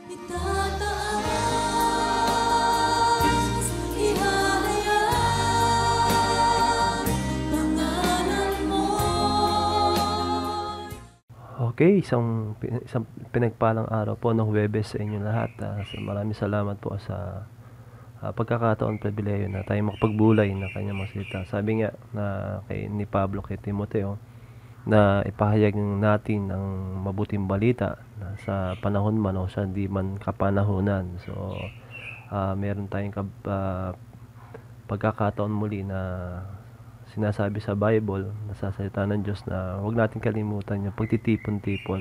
Itataas, ihahayag pangalan mo. Okay, isang pinagpalang araw po ng Huwebes sa inyo lahat. Maraming salamat po sa pagkakataon, pribileyo na tayo makapagbulay ng kanyang mga salita. Sabi nga na ni Pablo kay Timoteo na ipahayag natin ang mabuting balita na sa panahon man o sa di man kapanahunan. So, meron tayong pagkakataon muli na sinasabi sa Bible, nasasalita ng Diyos na huwag natin kalimutan yung pagtitipon-tipon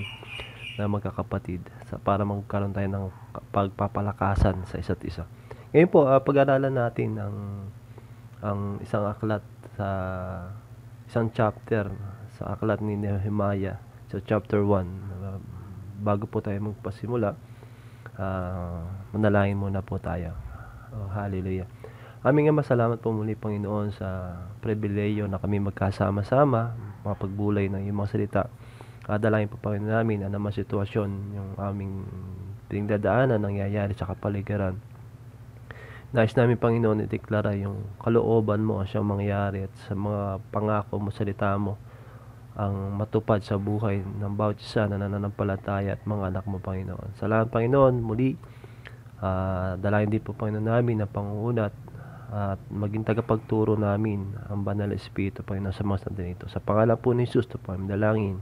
na magkakapatid para magkaroon tayo ng pagpapalakasan sa isa't isa. Ngayon po, pag-aralan natin ang isang aklat sa isang chapter sa aklat ni Nehemiah sa chapter 1. Bago po tayo magpasimula, manalangin muna po tayo. Hallelujah. Aming Ama, salamat po muli, Panginoon, sa pribileyo na kami magkasama-sama, mapagbulay ng iyong mga salita. Dalangin po, Panginoon, namin ang naman sitwasyon, yung aming pinagdadaanan, nangyayari sa kapaligiran. Nais namin, Panginoon, ideklara yung kalooban mo ang siyang mangyari at sa mga pangako mo, salita mo, ang matupad sa buhay ng bawat isa na nananampalataya at mga anak mo, Panginoon. Salamat, Panginoon, muli. Dalangin din po, Panginoon, namin na pangunat at maging tagapagturo namin ang Banal na Espiritu, Panginoon, sa mga sandali ito. Sa pangalan po ni Jesus, ito po kami dalangin.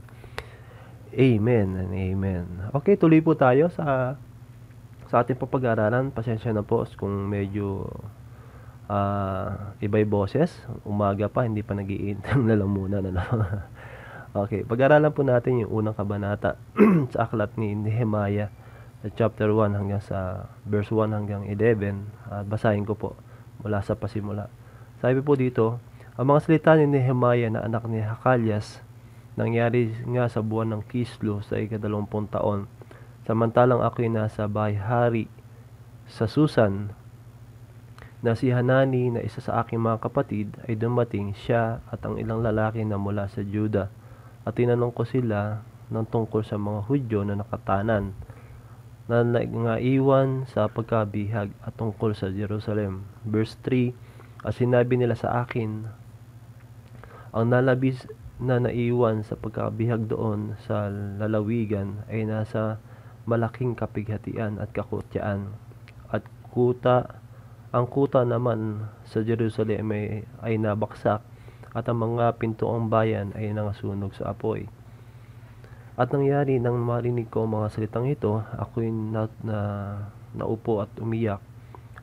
Amen and amen. Okay, tuloy po tayo sa ating pag-aaralan. Pasensya na po kung medyo iba'y boses. Umaga pa, hindi pa nag-iintang lalamunan. Okay, pag-aaralan po natin yung unang kabanata sa aklat ni Nehemiah, chapter 1 hanggang sa verse 1 hanggang 11. Basahin ko po mula sa pasimula. Sabi po dito, ang mga salita ni Nehemiah na anak ni Hakalias nangyari nga sa buwan ng Kislu sa ika-20 taon. Samantalang ako'y nasa bahay-hari sa Susan, na si Hanani na isa sa aking mga kapatid ay dumating, siya at ang ilang lalaki na mula sa Juda, at tinanong ko sila ng tungkol sa mga Hudyo na nakatanan na naiwan sa pagkabihag at tungkol sa Jerusalem. Verse 3, at sinabi nila sa akin, ang nalabis na naiwan sa pagkabihag doon sa lalawigan ay nasa malaking kapighatian at kakutyaan, at ang kuta naman sa Jerusalem ay nabaksak, at ang mga pintuang bayan ay nangasunog sa apoy. At nangyari nang marinig ko mga salitang ito, ako'y naupo at umiyak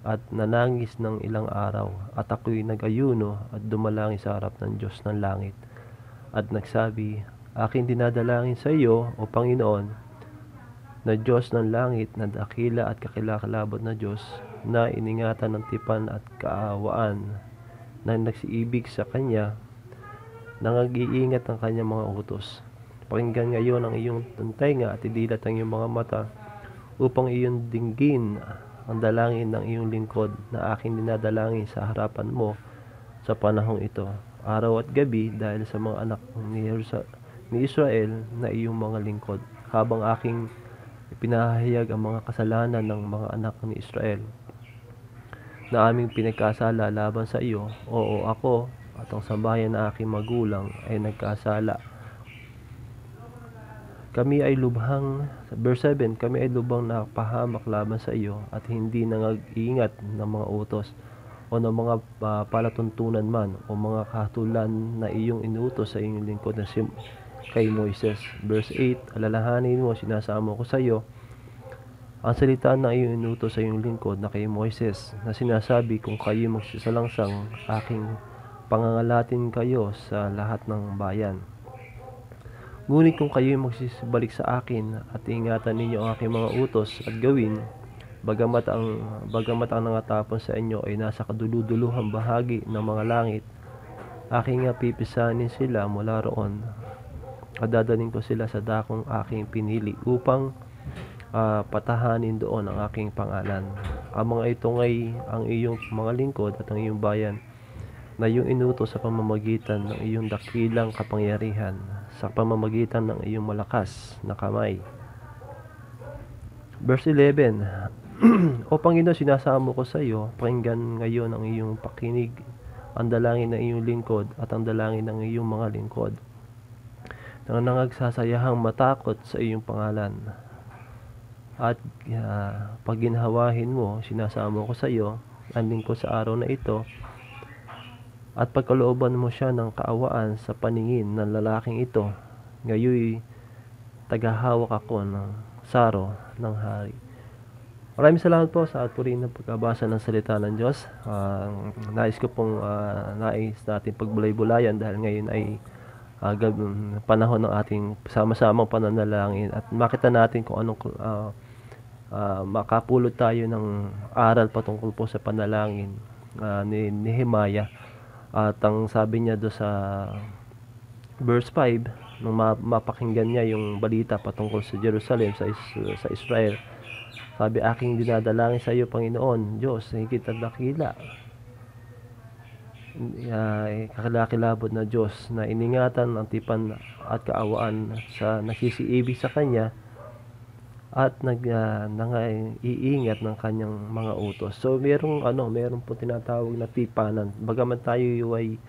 at nanangis ng ilang araw, at ako'y nag-ayuno at dumalangin sa harap ng Diyos ng langit, at nagsabi, aking dinadalangin sa iyo, O Panginoon, na Diyos ng langit, na dakila at kakilakalabot na Diyos, na iningatan ng tipan at kaawaan, na nagsiibig sa Kanya, nang-iingat ng Kanyang mga utos. Pakinggan ngayon ang iyong tenga at idilat ang iyong mga mata, upang iyong dinggin ang dalangin ng iyong lingkod na aking dinadalangin sa harapan mo sa panahong ito, araw at gabi, dahil sa mga anak ni Israel na iyong mga lingkod, habang aking ipinahayag ang mga kasalanan ng mga anak ni Israel na aming pinagkasala laban sa iyo. Oo, ako at ang sambahayan na aking magulang ay nagkasala. Verse 7, kami ay lubhang napahamak laban sa iyo at hindi nag-iingat ng mga utos o ng mga palatuntunan man o mga kahatulan na iyong inutos sa iyong lingkod na kay Moises. Verse 8, alalahanin mo, sinasamo ko sa iyo ang salita na iyong inutos sa iyong lingkod na kay Moises, na sinasabi, kung kayo magsisalangsang, aking pangangalatin kayo sa lahat ng bayan. Ngunit kung kayo magsibalik sa akin at ingatan ninyo ang aking mga utos at gawin, bagamat ang nangatapon sa inyo ay nasa kaduluduluhang bahagi ng mga langit, aking pipisanin sila mula roon, at dadaling ko sila sa dakong aking pinili upang patahanin doon ang aking pangalan. Ang mga ito ngay ang iyong mga lingkod at ang iyong bayan na iyong inutos sa pamamagitan ng iyong dakilang kapangyarihan, sa pamamagitan ng iyong malakas na kamay. Verse 11, O Panginoon, sinasamo ko sa iyo, pakinggan ngayon ang iyong pakinig, ang dalangin ng iyong lingkod at ang dalangin ng iyong mga lingkod, nang nangagsasayahang matakot sa iyong pangalan. At pag ginhawahin mo, sinasamo ko sa iyo, ang lingkod sa araw na ito, at pagkalooban mo siya ng kaawaan sa paningin ng lalaking ito, ngayoy tagahawak ako ng saro ng hari. Maraming salamat po sa purihin ng pagkabasa ng salita ng Diyos. Nais ko pong nais natin pagbulay-bulayan dahil ngayon ay panahon ng ating sama-samang pananalangin at makita natin kung anong makapulot tayo ng aral patungkol po sa panalangin ni Nehemiah. At ang sabi niya do sa verse 5, nung mapakinggan niya yung balita patungkol sa Jerusalem, sa Israel, sabi, aking dinadalangin sa iyo, Panginoon Diyos, higit at dakila, kakilakilabot na Diyos, na iningatan ang tipan at kaawaan sa nagsisiibig sa Kanya at nang-iingat ng Kanyang mga utos. So meron po tinatawag na tipanan. Bagaman tayo ay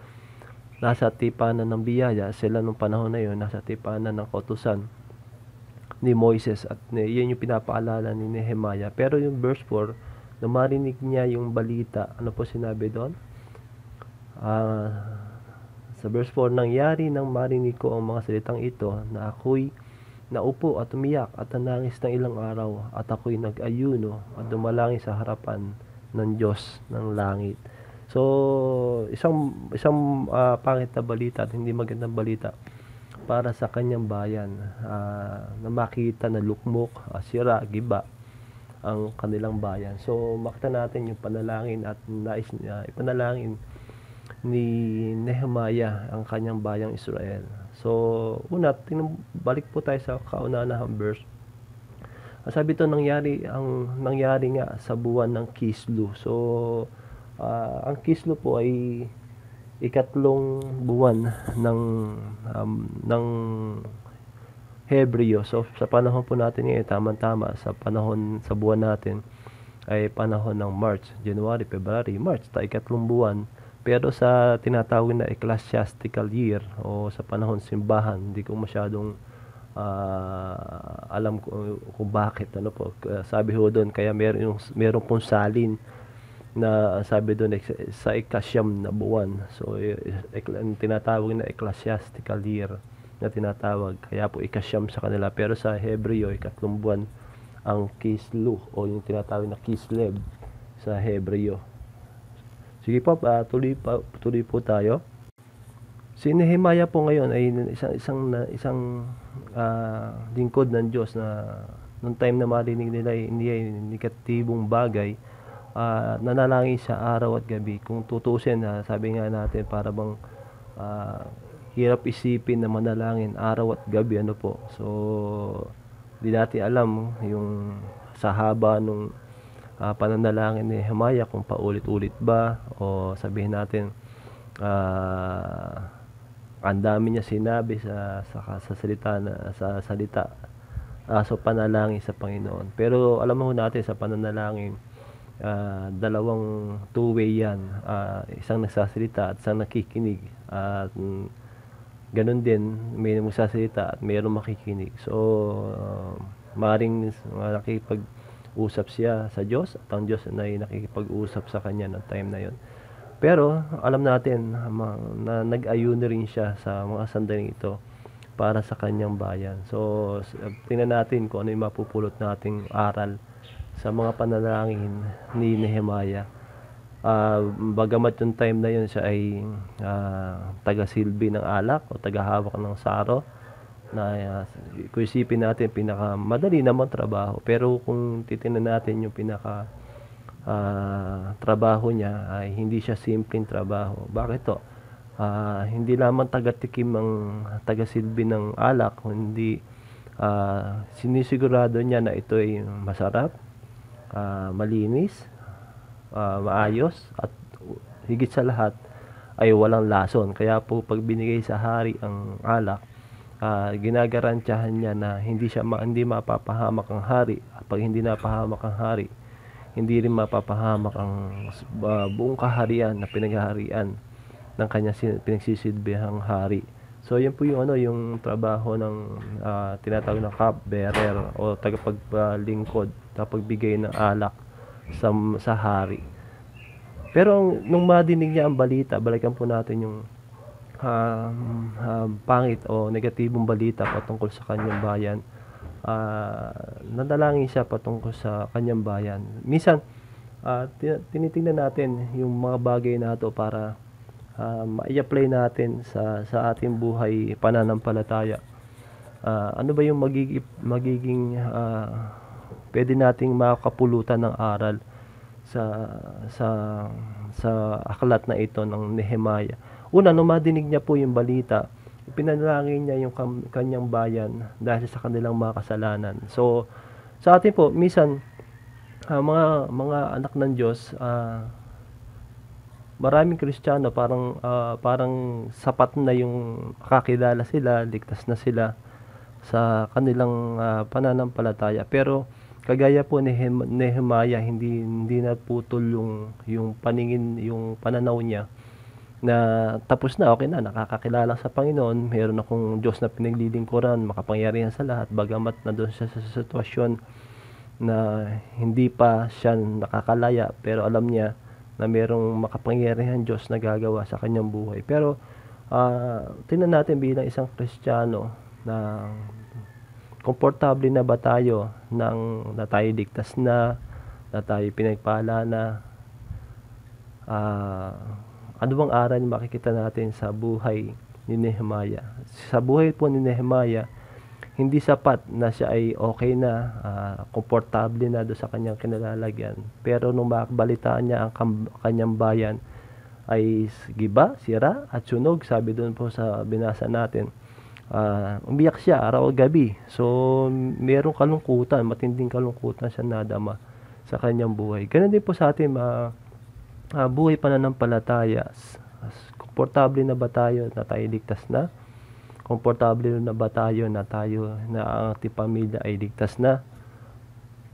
nasa tipanan ng biyaya, sila nung panahon na yun nasa tipanan ng kautusan ni Moises, at yun yung pinapaalala ni Nehemiah. Pero yung verse 4, na marinig niya yung balita, ano po sinabi doon? Sa verse 4, nangyari nang marinig ko ang mga salitang ito, na ako'y naupo at umiyak at nanangis ng ilang araw, at ako'y nag-ayuno at dumalangin sa harapan ng Diyos ng langit. So isang pangit na balita at hindi magandang balita para sa kanyang bayan, na makita na lukmok, sira, giba ang kanilang bayan. So makita natin yung panalangin at nais niya ipanalangin ni Nehemiah ang kanyang bayang Israel. So una, balik po tayo sa kauna-unahang verse. Sabi ito, nangyari nga sa buwan ng Kislu. So ang Kislu po ay ikatlong buwan ng Hebreo. So sa panahon po natin ngayon, tama-tama sa buwan natin ay panahon ng March, January, February, March, ikatlong buwan. Pero sa tinatawag na ecclesiastical year o sa panahon simbahan, hindi ko masyadong alam kung bakit, sabi ho doon, kaya meron pong salin na sabi doon sa ikasyam na buwan. So tinatawag na ecclesiastical year na tinatawag, kaya po ikasyam sa kanila. Pero sa Hebreo, ikatlong buwan ang Kislu o yung tinatawag na Kislev sa Hebreo. Sige po, tuloy po tayo. Si Nehemiah po ngayon ay isang lingkod ng Diyos na nung time na marinig nila hindi ay negatibong bagay, nanalangin siya araw at gabi. Kung tutusin, sabi nga natin, para bang hirap isipin na manalangin araw at gabi, So di natin alam yung sa haba nung pananalangin ni Nehemiah kung paulit-ulit ba, o sabihin natin ang dami niya sinabi sa salita, so panalangin sa Panginoon. Pero alam mo natin sa pananalangin, dalawang two-way yan, isang nagsasalita at isang nakikinig, at ganun din, may magsasalita at mayroong makikinig. So maaaring nakikipag-usap siya sa Diyos at ang Diyos ay nakikipag-usap sa kanya ng time na yon. Pero alam natin na nag-ayuno rin siya sa mga sandaling ito para sa kanyang bayan. So tingnan natin kung ano yung mapupulot nating aral sa mga panalangin ni Nehemiah. Bagamat yung time na yun siya ay taga-silbi ng alak o taga-hawak ng saro, na kung isipin natin pinakamadali naman trabaho, pero kung titingnan natin yung trabaho niya ay hindi siya simpleng trabaho. Bakit to? Hindi lamang taga-tikim ang taga-silbi ng alak, kundi sinisigurado niya na ito ay masarap, malinis, maayos, at higit sa lahat ay walang lason. Kaya po pag binigay sa hari ang alak, ginagarantiyahan niya na hindi mapapahamak ang hari. At pag hindi napahamak ang hari, hindi rin mapapahamak ang buong kaharian na pinaghaharian ng kanyang pinagsisilbihang hari. So yan po yung yung trabaho ng tinatawag na cup bearer o tagapaglingkod, tapagbigay ng alak sa hari. Pero nung madinig niya ang balita, balikan po natin yung pangit o negatibong balita patungkol sa kanyang bayan. Nadalangin siya patungkol sa kanyang bayan. Minsan tinitingnan natin yung mga bagay na ito para ma-apply natin sa ating buhay pananampalataya. Ano ba yung magiging pwede nating makapulutan ng aral sa aklat na ito ng Nehemiah. Una, nung madinig niya po yung balita, pinanalangin niya yung kanyang bayan dahil sa kanilang mga kasalanan. So sa atin po, minsan mga anak ng Diyos, maraming Kristiyano parang sapat na yung kakilala sila, ligtas na sila sa kanilang pananampalataya. Pero kagaya po ni Nehemiah, hindi naputol yung paningin, yung pananaw niya na tapos na, okay na, nakakakilala sa Panginoon, meron akong Diyos na pinaglilingkuran, makapangyarihan sa lahat, bagamat na doon siya sa sitwasyon na hindi pa siya nakakalaya, pero alam niya na merong makapangyarihan Diyos na gagawa sa kanyang buhay. Pero tingnan natin bilang isang Kristiyano na komportable na ba tayo na tayo ligtas na tayo pinagpala na, ano bang aral makikita natin sa buhay ni Nehemiah? Sa buhay po ni Nehemiah, hindi sapat na siya ay okay na, komportable na doon sa kanyang kinalalagyan. Pero nung makabalitaan niya ang kanyang bayan ay giba, sira at sunog, sabi doon po sa binasa natin, umiyak siya araw at gabi. So merong kalungkutan, matinding kalungkutan siya nadama sa kanyang buhay. Ganun din po sa atin, buhay pananampalataya. Komportable na ba tayo na tayo ligtas na? Komportable na ba tayo na ang ating pamilya ay ligtas na?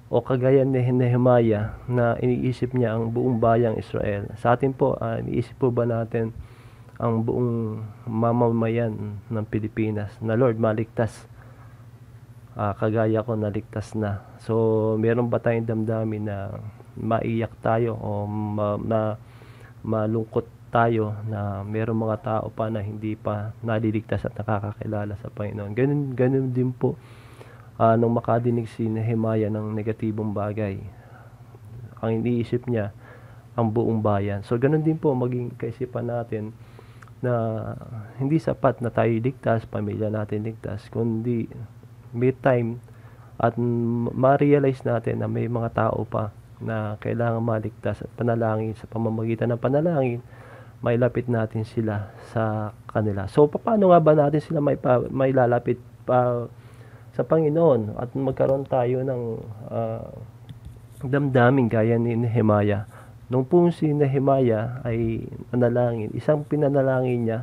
O kagaya ni Nehemiah na iniisip niya ang buong bayang Israel? Sa atin po, iniisip po ba natin ang buong mamamayan ng Pilipinas na Lord, maligtas? Kagaya ko, naligtas na. So meron ba tayong damdamin na maiyak tayo o malungkot tayo na mayroong mga tao pa na hindi pa naliligtas at nakakakilala sa Panginoon? Ganun din po nung makadinig si Nehemiah ng negatibong bagay, ang iniisip niya ang buong bayan. So ganun din po maging kaisipan natin na hindi sapat na tayo ligtas, pamilya natin ligtas, kundi may time at ma-realize natin na may mga tao pa na kailangan maligtas at panalangin. Sa pamamagitan ng panalangin, mailapit natin sila sa kanila. So paano nga ba natin sila mailalapit pa sa Panginoon at magkaroon tayo ng damdamin gaya ni Nehemiah? Nung po si Nehemiah ay manalangin, isang pinanalangin niya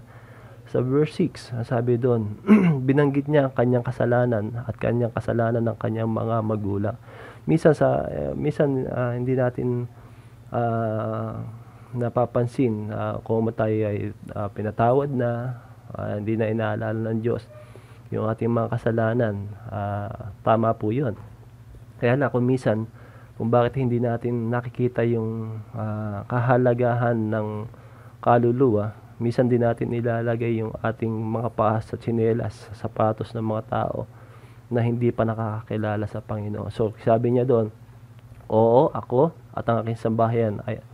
sa verse 6, sabi doon, binanggit niya ang kanyang kasalanan at kanyang kasalanan ng kanyang mga magulang. Minsan hindi natin napapansin kung tayo ay pinatawad na, hindi na inaalala ng Diyos yung ating mga kasalanan. Tama po yun. Kaya na kung minsan, kung bakit hindi natin nakikita yung kahalagahan ng kaluluwa, minsan din natin ilalagay yung ating mga paa sa tsinelas, sa sapatos ng mga tao na hindi pa nakakakilala sa Panginoon. So sabi niya doon, oo, ako at ang aking sambahayan ay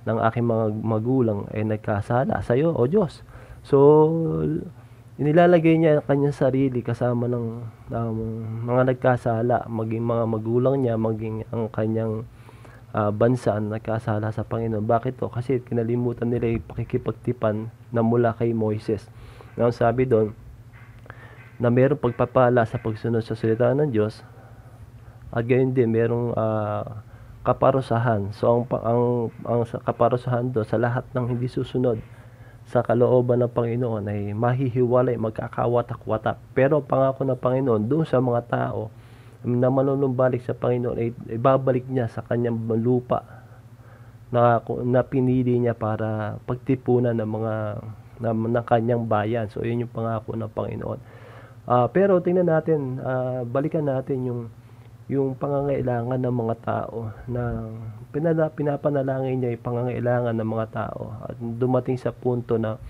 ng aking mga magulang ay nagkasala sa iyo, O Diyos. So inilalagay niya ang kanyang sarili kasama ng mga nagkasala, maging mga magulang niya, maging ang kanyang bansa na nagkasala sa Panginoon. Bakit to? Kasi kinalimutan nila yung pakikipagtipan na mula kay Moises. Now sabi doon na mayroong pagpapala sa pagsunod sa salita ng Diyos at gayon din mayroong kaparusahan. So ang kaparusahan doon sa lahat ng hindi susunod sa kalooban ng Panginoon ay mahihiwalay, magkakawatak-watak. Pero pangako ng Panginoon doon sa mga tao na manunumbalik sa Panginoon ay ibabalik niya sa kanyang lupa na pinili niya para pagtipunan ng mga ng kanyang bayan. So yun yung pangako ng Panginoon. Pero tingnan natin, balikan natin yung pangangailangan ng mga tao na pinapanalangin niya yung pangangailangan ng mga tao at dumating sa punto na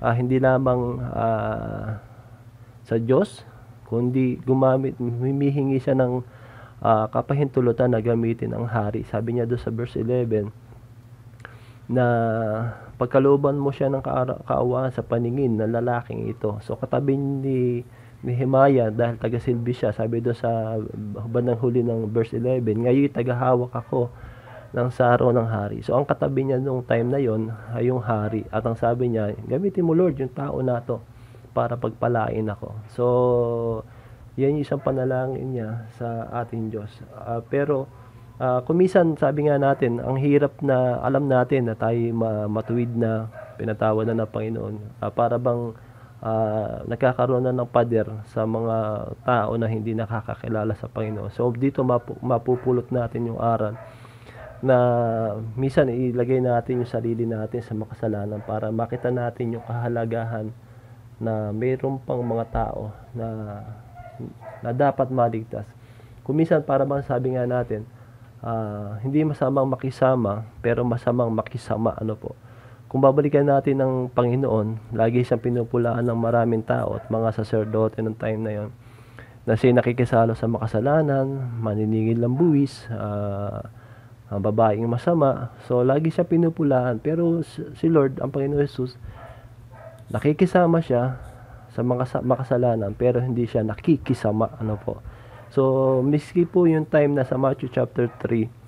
hindi lamang sa Diyos kundi humihingi siya ng kapahintulutan na gamitin ang hari. Sabi niya doon sa verse 11 na pagkalooban mo siya ng kaawaan sa paningin ng lalaking ito. So katabi ni Nehemiah, dahil taga-silbi siya, sabi doon sa bandang huli ng verse 11, ngayon tagahawak ako ng saro ng hari. So ang katabi niya nung time na yon ay yung hari, at ang sabi niya, gamitin mo Lord yung tao na to para pagpalain ako. So yan yung isang panalangin niya sa ating Diyos. Pero kumisan, sabi nga natin, ang hirap na alam natin na tayo matuwid na pinatawad na ng Panginoon. Para bang nagkakaroon na ng pader sa mga tao na hindi nakakakilala sa Panginoon. So dito mapupulot natin yung aral na minsan ilagay natin yung sarili natin sa makasalanan para makita natin yung kahalagahan na mayroon pang mga tao na dapat maligtas. Kumisan, para bang sabi nga natin, hindi masamang makisama pero masamang makisama. Ano po? Kung babalikan natin ng Panginoon, lagi siyang pinupulaan ng maraming tao at mga saserdote ng time na yon na siya nakikisalo sa makasalanan, maniningil ng buwis, ang babaeng masama. So lagi siya pinupulaan, pero si Lord, ang Panginoon Jesus, nakikisama siya sa mga makasalanan pero hindi siya nakikisama. Ano po? So miski po yung time na sa Matthew chapter 3,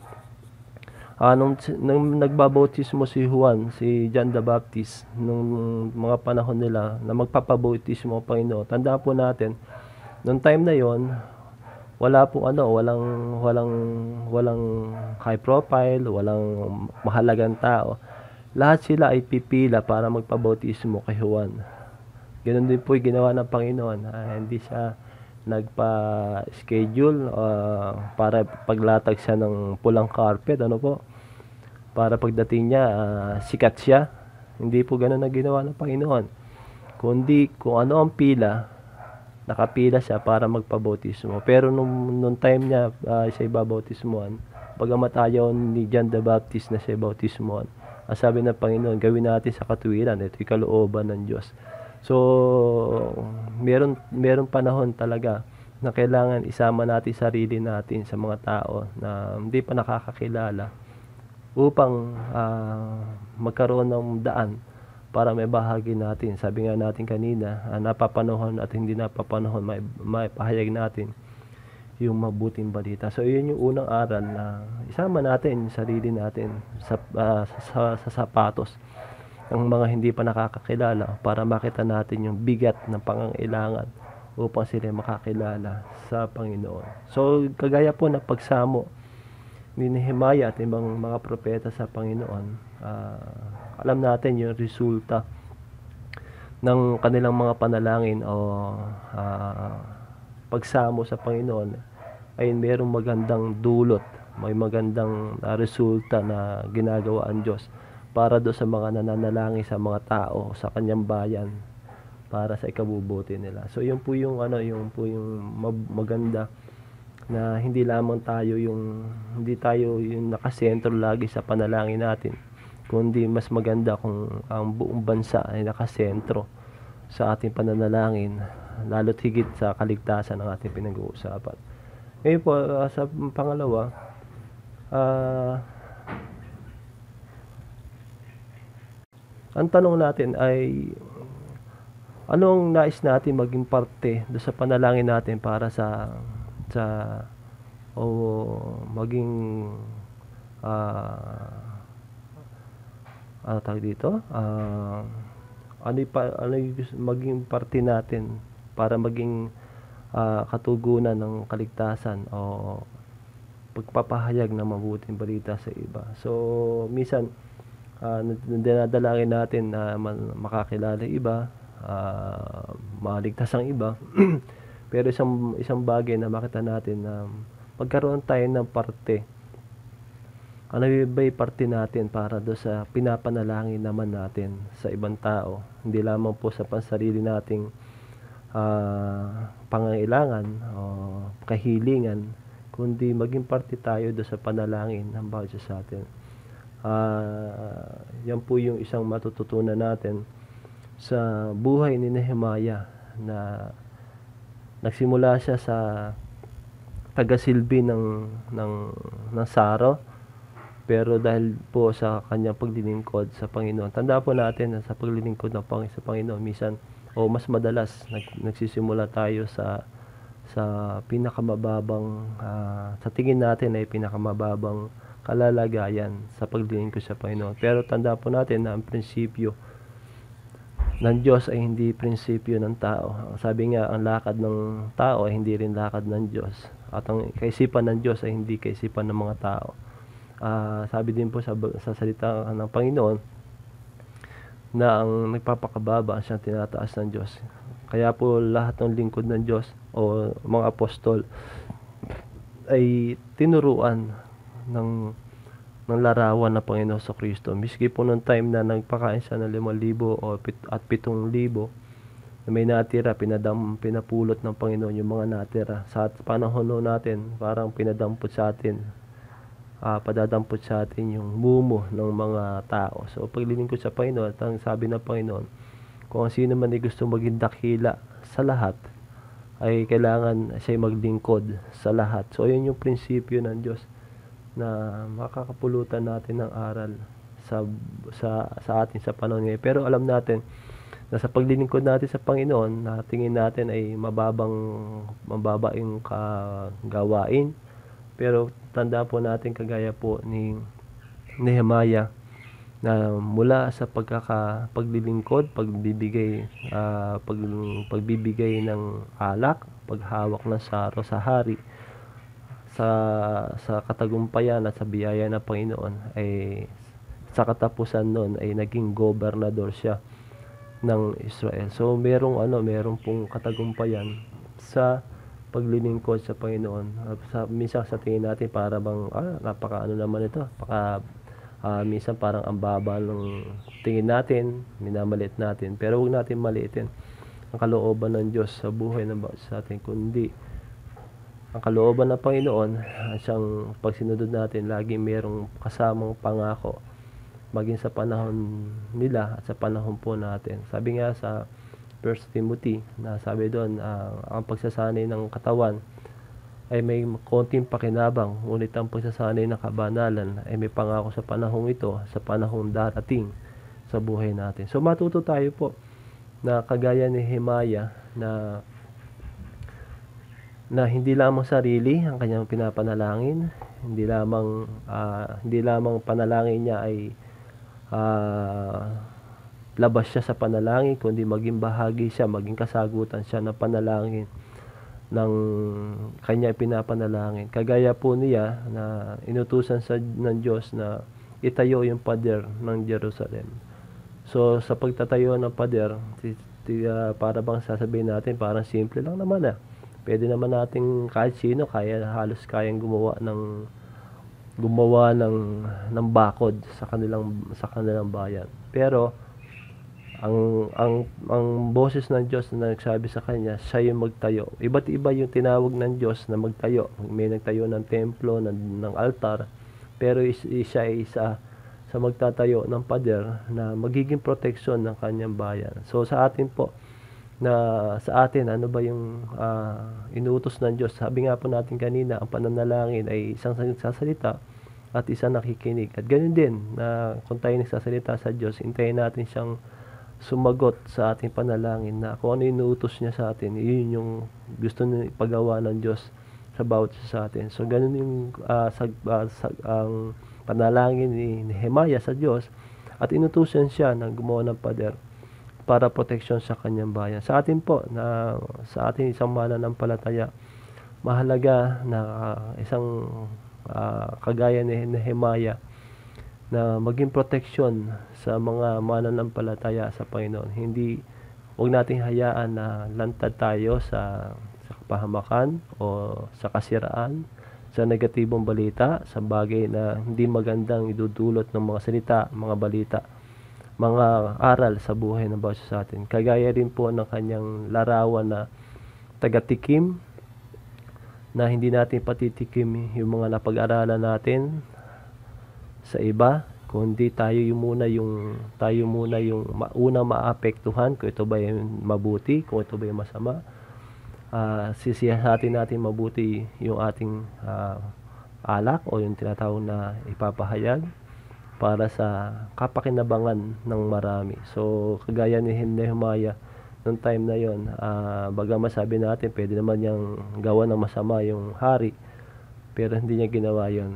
nung nagbabautismo si Juan, si John the Baptist, nung mga panahon nila na magpapabautismo ang Panginoon, tandaan po natin, nung time na yon, walang high profile, walang mahalagang tao. Lahat sila ay pipila para magpabautismo kay Juan. Ganun din po yung ginawa ng Panginoon. Hindi siya nagpa-schedule para paglatag siya ng pulang carpet, ano po, para pagdating niya sikat siya. Hindi po ganoon na ginawa ng Panginoon, kundi kung ano ang pila, nakapila siya para magpabautismo. Pero nung time niya siya ibabautismoan, bagamat ayaw ni John the Baptist na siya ibautismoan, ang sabi ng Panginoon, gawin natin sa katuwiran, ito yung kalooban ng Diyos. So meron panahon talaga na kailangan isama natin sarili natin sa mga tao na hindi pa nakakakilala upang magkaroon ng daan para may bahagi natin. Sabi nga natin kanina, napapanahon at hindi napapanahon, may pahayag natin yung mabuting balita. So yun yung unang aral, na isama natin yung sarili natin sa sapatos ng mga hindi pa nakakakilala para makita natin yung bigat ng pangangailangan upang sila makakilala sa Panginoon. So kagaya po ng pagsamo ni Nehemiah at ibang mga propeta sa Panginoon, alam natin yung resulta ng kanilang mga panalangin o pagsamo sa Panginoon ay mayroong magandang dulot, may magandang resulta na ginagawa ang Diyos para do sa mga nananalangin sa mga tao sa kanyang bayan para sa ikabubuti nila. So yun po yung maganda, na hindi tayo yung nakasentro lagi sa panalangin natin, kundi mas maganda kung ang buong bansa ay nakasentro sa ating pananalangin, lalo't higit sa kaligtasan ng ating pinag-uusapan. Ngayon po, sa pangalawa, ang tanong natin ay, anong nais natin maging parte do sa panalangin natin para maging tawag dito, maging parte natin para maging katugunan ng kaligtasan o pagpapahayag ng mabuting balita sa iba. So minsan dinadalangin natin na makakilala yung iba, maligtas ang iba. Pero isang bagay na makita natin na magkaroon tayo ng parte. Ano ba yung parte natin para do sa pinapanalangin naman natin sa ibang tao? Hindi lamang po sa pansarili nating pangangailangan o kahilingan, kundi maging parte tayo do sa panalangin ng bawat isa sa atin. Yan po yung isang matututunan natin sa buhay ni Nehemiah, na nagsimula siya sa tagasilbi ng saro, pero dahil po sa kanyang paglilingkod sa Panginoon. Tanda po natin na sa paglilingkod sa Panginoon, minsan o mas madalas nagsisimula tayo sa pinakamababang sa tingin natin ay pinakamababang kalalagayan sa paglilingkod sa Panginoon. Pero tanda po natin na ang prinsipyo ng Diyos ay hindi prinsipyo ng tao. Sabi nga, ang lakad ng tao ay hindi rin lakad ng Diyos, at ang kaisipan ng Diyos ay hindi kaisipan ng mga tao. Sabi din po sa salita ng Panginoon na ang nagpapakababa siyang tinataas ng Diyos. Kaya po lahat ng lingkod ng Diyos o mga apostol ay tinuruan ng larawan ng Panginoon sa Kristo. Miski po noong time na nagpakain siya ng 5,000 at 7,000 na may natira, pinapulot ng Panginoon yung mga natira. Sa panahon natin, parang pinadampot sa atin, padadampot sa atin yung mumo ng mga tao. So paglilingkod sa Panginoon, at ang sabi ng Panginoon, kung sino man ay gusto maging dakila sa lahat, ay kailangan siya maglingkod sa lahat. So yun yung prinsipyo ng Diyos na makakapulutan natin ng aral sa atin sa panahon ngayon. Pero alam natin na sa paglilingkod natin sa Panginoon, na tingin natin ay mababa yung kagawain. Pero tanda po natin, kagaya po ni Nehemiah, na mula sa paglilingkod, pagbibigay ng alak, paghawak ng saro sa hari, sa katagumpayan at sa biyaya ng Panginoon, ay sa katapusan nun ay naging gobernador siya ng Israel. So merong pong katagumpayan sa paglilingkod sa Panginoon. Minsan sa tingin natin para bang napaka naman ito, minsan parang ang baba ng tingin natin, minamalit natin. Pero huwag natin maliitin ang kalooban ng Diyos sa buhay ng bawat sa atin, kundi ang kalooban ng Panginoon, siyang pagsinunod natin, lagi mayroong kasamang pangako, maging sa panahon nila at sa panahon po natin. Sabi nga sa 1 Timothy, na sabi doon, ang pagsasanay ng katawan ay may konting pakinabang, ngunit ang pagsasanay ng kabanalan ay may pangako sa panahong ito, sa panahong darating sa buhay natin. So matuto tayo po na kagaya ni Nehemiah, na hindi lamang sarili ang kanyang pinapanalangin, hindi lamang panalangin niya ay labas siya sa panalangin, kundi maging bahagi siya, maging kasagutan siya ng panalangin ng kanya pinapanalangin. Kagaya po niya na inutusan ng Diyos na itayo yung pader ng Jerusalem. So sa pagtatayo ng pader, para bang sasabihin natin, parang simple lang naman pwede naman nating kahit sino halos kayang gumawa ng bakod sa kanilang bayan. Pero ang boses ng Diyos na nagsabi sa kanya, siya yung magtayo. Iba't iba yung tinawag ng Diyos na magtayo. May nagtayo ng templo, ng altar, pero siya ay isa sa magtatayo ng pader na magiging proteksyon ng kanyang bayan. So sa atin po, na sa atin, ano ba yung inuutos ng Diyos? Sabi nga po natin kanina, ang pananalangin ay isang nagsasalita at isang nakikinig. At ganoon din, na kung tayo nagsasalita sa Diyos, hintayin natin siyang sumagot sa ating panalangin, na kung ano inuutos niya sa atin, yun yung gusto niya ipagawa ng Diyos sa bawat isa sa atin. So ganoon yung ang panalangin ni Nehemiah sa Diyos, at inutusan siya na gumawa ng pader para proteksyon sa kanyang bayan. Sa atin po, na sa ating isang mananampalataya, mahalaga na isang kagaya ni Nehemiah, na maging proteksyon sa mga mananampalataya sa Panginoon. Huwag nating hayaan na lantad tayo sa kapahamakan o sa kasiraan, sa negatibong balita, sa bagay na hindi magandang idudulot ng mga salita, mga balita, mga aral sa buhay ng bawat isa sa atin. Kagaya rin po ng kanyang larawan na tagatikim, na hindi natin patitikim yung mga napag-aralan natin sa iba, kundi tayo muna yung unang maapektuhan kung ito ba yung mabuti, kung ito ba yung masama. Sisiyasatin natin mabuti yung ating alak o yung tinatawag na ipapahayag para sa kapakinabangan ng marami. So, kagaya ni Nehemiah, nung time na yon, bagaman sabi natin, pwede naman niyang gawa ng masama yung hari, pero hindi niya ginawa yon.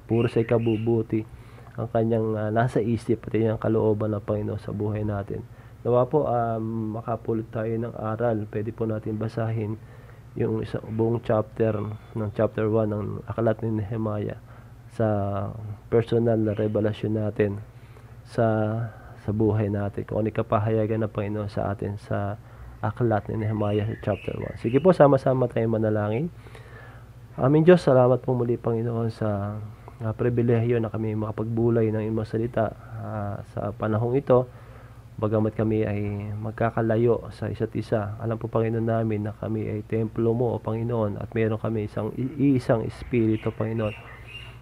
Puro sa ikabubuti ang kanyang nasa isip, pati yung kalooban ng Panginoon sa buhay natin. Nawa po, makapulot tayo ng aral. Pwede po natin basahin yung buong chapter 1 ng aklat ni Nehemiah sa personal na revelasyon natin sa buhay natin. Kung ano kapahayagan ng Panginoon sa atin sa aklat ni Nehemiah chapter 1. Sige po, sama-sama tayong manalangin. Aming Diyos, salamat po muli Panginoon sa pribilehyo na kami makapagbulay ng iyong salita sa panahong ito. Bagamat kami ay magkakalayo sa isa't isa, alam po Panginoon namin na kami ay templo mo o Panginoon, at mayroon kami isang Espiritu Panginoon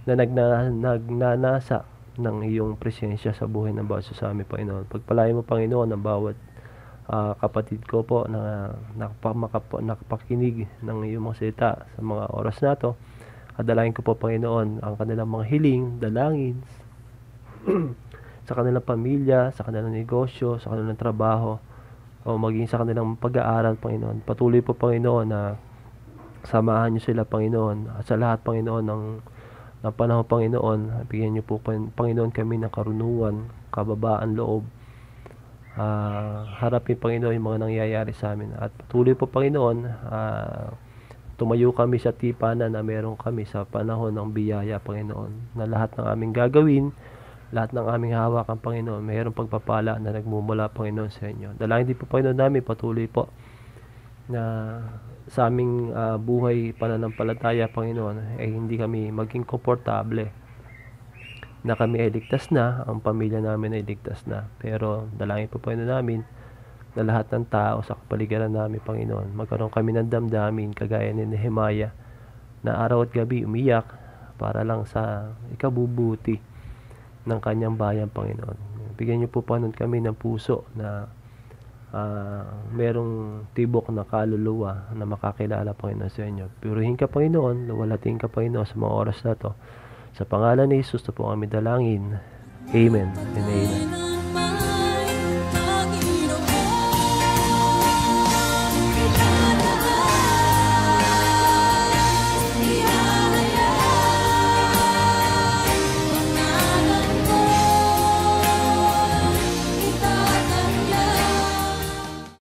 na nagnanasa ng iyong presensya sa buhay ng bawat isa sa amin Panginoon. Pagpalain mo Panginoon ang bawat kapatid ko po na nakapakinig ng iyong mga salita sa mga oras na to. At dalangin ko po Panginoon ang kanilang mga hiling, dalangin sa kanilang pamilya, sa kanilang negosyo, sa kanilang trabaho, o maging sa kanilang pag-aaral Panginoon. Patuloy po Panginoon na samahan niyo sila Panginoon, at sa lahat Panginoon ng panahon Panginoon, bigyan niyo po Panginoon kami ng karunungan, kababaan loob, harapin Panginoon yung mga nangyayari sa amin. At patuloy po Panginoon, tumayo kami sa tipanan na meron kami sa panahon ng biyaya Panginoon, na lahat ng aming gagawin, lahat ng aming hawakan Panginoon, mayroong pagpapala na nagmumula Panginoon sa inyo. Dalangin din po Panginoon namin patuloy po na sa aming buhay pananampalataya Panginoon ay hindi kami maging komportable na kami ay ligtas na, ang pamilya namin ay ligtas na. Pero dalangin po Panginoon namin na lahat ng tao sa kapaligiran namin Panginoon, magkaroon kami ng damdamin kagaya ni Nehemiah na araw at gabi umiyak para lang sa ikabubuti ng kanyang bayan Panginoon. Bigyan niyo po Panginoon kami ng puso na merong tibok na kaluluwa na makakilala Panginoon sa inyo. Purihin ka Panginoon, luwalhatiin ka Panginoon sa mga oras na to. Sa pangalan ni Jesus na po kami dalangin. Amen and amen.